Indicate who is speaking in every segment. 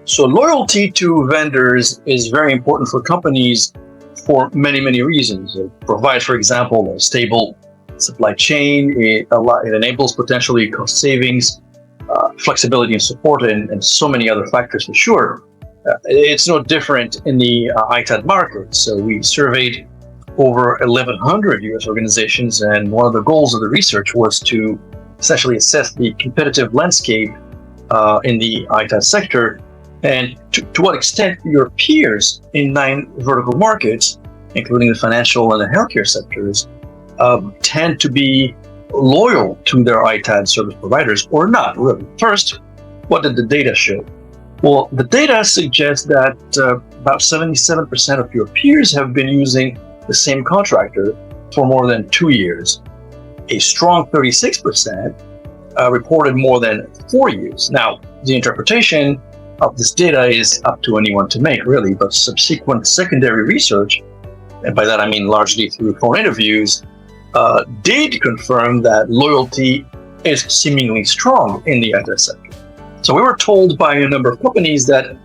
Speaker 1: So loyalty to vendors is very important for companies for many, many reasons. It provides, for example, a stable supply chain. It enables potentially cost savings, flexibility and support, and so many other factors for sure. It's no different in the ITAD market. So we surveyed over 1,100 US organizations, and one of the goals of the research was to essentially assess the competitive landscape in the ITAD sector, and to what extent your peers in 9 vertical markets, including the financial and the healthcare sectors, tend to be loyal to their ITAD service providers or not, really. First, what did the data show? Well, the data suggests that about 77% of your peers have been using the same contractor for more than 2 years. A strong 36% reported more than 4 years. Now, the interpretation of this data is up to anyone to make, really, but subsequent secondary research, and by that I mean largely through phone interviews, did confirm that loyalty is seemingly strong in the ITAD sector. So we were told by a number of companies that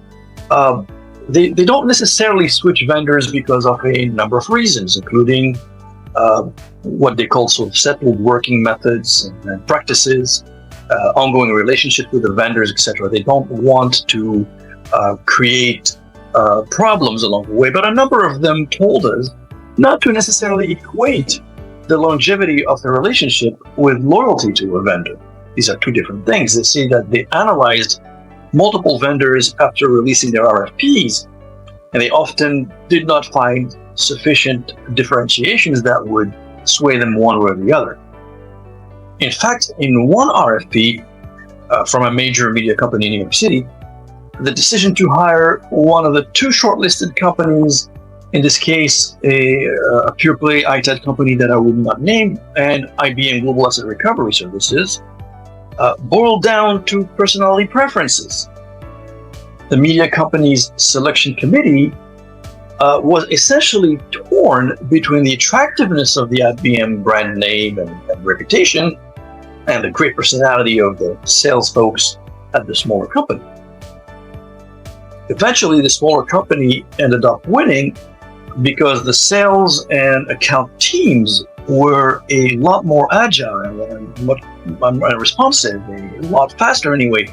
Speaker 1: they don't necessarily switch vendors because of a number of reasons, including what they call sort of settled working methods and practices, ongoing relationships with the vendors, etc. They don't want to create problems along the way. But a number of them told us not to necessarily equate the longevity of the relationship with loyalty to a vendor. These are two different things. They say that they analyzed multiple vendors after releasing their RFPs, and they often did not find sufficient differentiations that would sway them one way or the other. In fact, in one RFP from a major media company in New York City, the decision to hire one of the 2 shortlisted companies, in this case, a pure play ITAD company that I will not name, and IBM Global Asset Recovery Services, boiled down to personality preferences. The media company's selection committee was essentially torn between the attractiveness of the IBM brand name and reputation and the great personality of the sales folks at the smaller company. Eventually, the smaller company ended up winning because the sales and account teams were a lot more agile and much responsive, a lot faster anyway,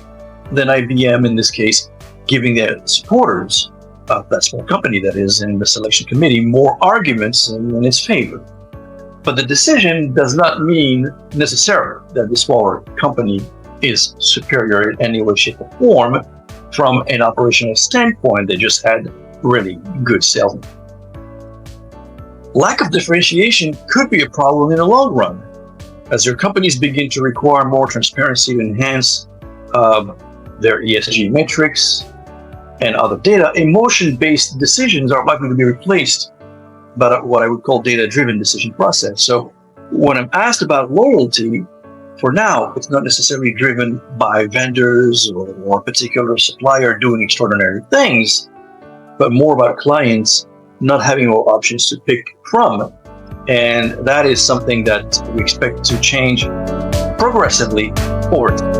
Speaker 1: than IBM in this case, giving their supporters of that small company that is in the selection committee more arguments in its favor. But the decision does not mean necessarily that the smaller company is superior in any way, shape, or form from an operational standpoint. They just had really good salesmen. Lack of differentiation could be a problem in the long run, as your companies begin to require more transparency to enhance their ESG metrics and other data. Emotion-based decisions are likely to be replaced by what I would call data-driven decision process. So when I'm asked about loyalty, for now, it's not necessarily driven by vendors or a particular supplier doing extraordinary things, but more about clients not having more options to pick from. And that is something that we expect to change progressively over time.